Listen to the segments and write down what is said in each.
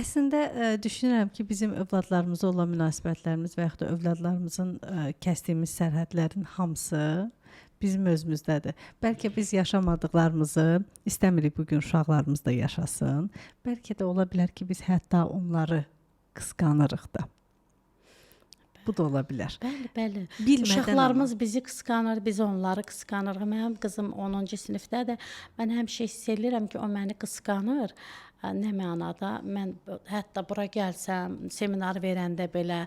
Əslində düşünürəm ki, bizim övladlarımıza olan münasibətlərimiz və yaxud da övladlarımızın kəsdiyimiz sərhədlərin hamısı bizim özümüzdədir. Bəlkə biz yaşamadıqlarımızı istəmirik bu gün uşaqlarımız da yaşasın. Bəlkə də ola bilər ki, biz hətta onları qısqanırıq da. Bu da ola bilər. Bəli. Bilmədən Uşaqlarımız bizi qısqanır, biz onları qısqanırıq. Mənim qızım 10-cu sinifdədir. Mən həmişə hiss edirəm ki, o məni qısqanır. Nə mənada? Mən hətta bura gəlsəm, seminar verəndə belə,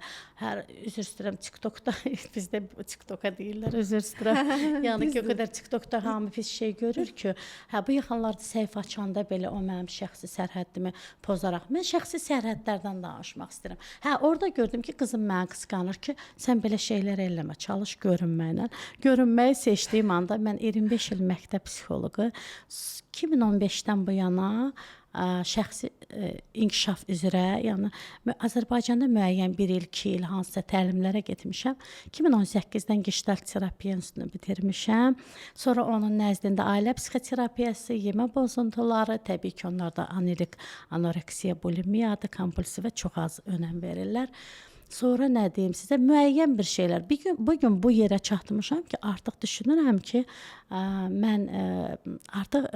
üzr istəyirəm, TikTokda, bizdə TikToka deyirlər, üzr istəyirəm. Yəni ki, o qədər TikTokda hamı pis şey görür ki, bu yaxınlarda səhifə açanda belə o mənim şəxsi sərhəddimi pozaraq, mən şəxsi sərhədlərdən danışmaq istəyirəm. Orada gördüm ki, qızım məni qısqanır ki, sən belə şeylər eləmə, çalış görünməklə. Görünməyi seçdiyim anda mən 25 il məktəb psixoloqu, 2015-dən bu yana şəxsi inkişaf üzrə, yəni Azərbaycanda müəyyən 1 il, 2 il hansısa təlimlərə getmişəm. 2018-dən Gestalt terapiya institutunu bitirmişəm. Sonra onun nəzdində ailə psixoterapiyası, yemə pozuntuları, təbii ki, onlarda anoreksiya, bulimiyadır, kompulsiv və çox az önəm verirlər. Sonra nə deyim sizə, müəyyən bir şeylər. Bugün bu yerə çatmışam ki, artıq düşünürəm ki, mən artıq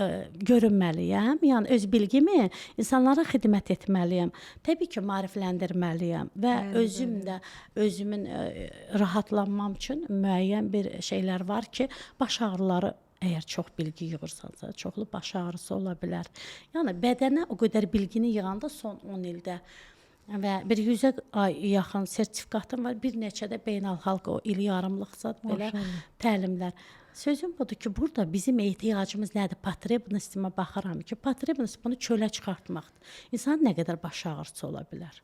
görünməliyəm. Yəni öz bilgimi insanlara xidmət etməliyəm. Təbii ki, maarifləndirməliyəm və özümün rahatlanmam üçün müəyyən bir şeylər var ki, baş ağrıları əgər çox bilgi yığırsansa, çoxlu baş ağrısı ola bilər. Yəni bədənə o qədər bilgini yığanda son 10 ildə və bir 100-ə yaxın sertifikatım var. Bir neçə də beynəlxalq o il yarımlıqsa belə təlimlər. Sözüm budur ki, burada bizim ehtiyacımız nədir? Potrebnostimə baxıram ki, potrebnost bunu çölə çıxartmaqdır. İnsan nə qədər baş ağrısı ola bilər?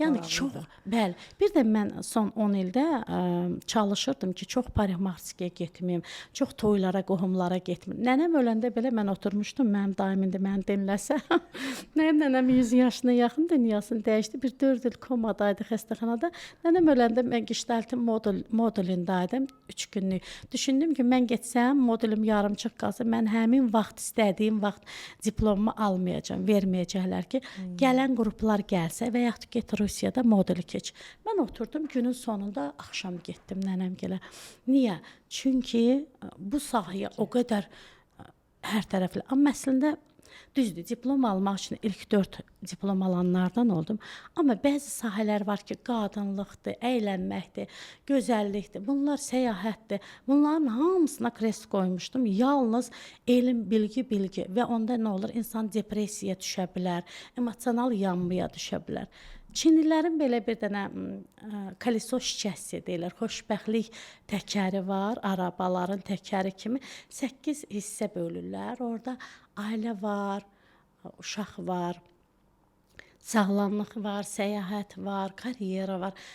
Yəni çox, bəli. Bir də mən son 10 ildə çalışırdım ki, çox parixmaxsikaya getməyim, çox toylara, qohumlara getməyim. Nənəm öləndə belə mən oturmuşdum, mənim daim indi məni dinləsə. Nənəm 100 yaşına yaxın dünyasını dəyişdi. Bir 4 il komadaydı xəstəxanada. Nənəm öləndə mən Gestaltın modulundaydım 3 günlük. Düşündüm ki, mən getsəm, modulum yarımçıq qalsa, mən həmin vaxt istədiyim vaxt diplomumu almayacağam, verməyəcəklər ki, gələn qruplar gəlsə və yaxud get Rusiyada modeli keç. Mən oturdum, günün sonunda axşam getdim nənəmgilə. Niyə? Çünki bu sahəyə o qədər hər tərəfli. Amma əslində düzdür, diplom almaq üçün ilk 4 diplom alanlardan oldum. Amma bəzi sahələr var ki, qadınlıqdır, əylənməkdir, gözəllikdir, bunlar səyahətdir. Bunların hamısına krest qoymuşdum. Yalnız elm, bilgi və onda nə olur? İnsan depressiyaya düşə bilər, emosional yanmaya düşə bilər. Çinlilərin belə bir dənə koleso şikəsi deyirlər, xoşbəxtlik təkəri var, arabaların təkəri kimi 8 hissə bölürlər. Orada ailə var, uşaq var, sağlamlıq var, səyahət var, karyera var.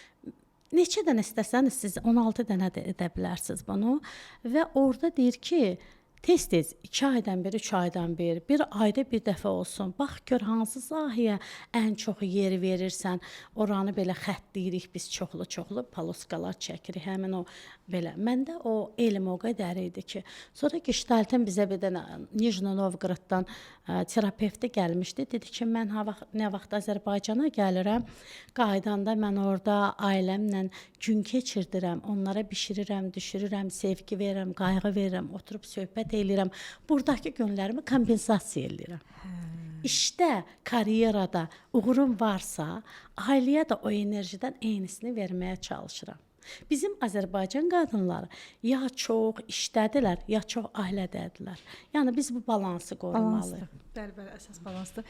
Neçə dənə istəsəniz siz 16 dənə də edə bilərsiniz bunu və orada deyir ki, tez-tez 2 aydan bir, 3 aydan bir ayda bir dəfə olsun. Bax, gör hansı sahəyə ən çox yer verirsən. Oranı belə xəttləyirik biz çoxlu paloskalar çəkirik. Həmin o belə. Məndə o elm o qədər idi ki, sonra Gestaltın bizə bir dənə Nijni Novqoroddan terapevti gəlmişdi. Dedi ki, mən nə vaxt Azərbaycana gəlirəm, qaydanda mən orada ailəmlə gün keçirdirəm, onlara bişirirəm, düşürürəm, sevgi verirəm, qayğı verirəm, oturub söhbət eləyirəm. Buradakı günlərimi kompensasiya eləyirəm. İşdə, karyerada uğurum varsa, ailəyə də o enerjidən eynisini verməyə çalışıram. Bizim Azərbaycan qadınları ya çox işdədirlər, ya çox ailədədirlər. Yəni biz bu balansı qorumalıyıq. Bəli, əsas balansdır.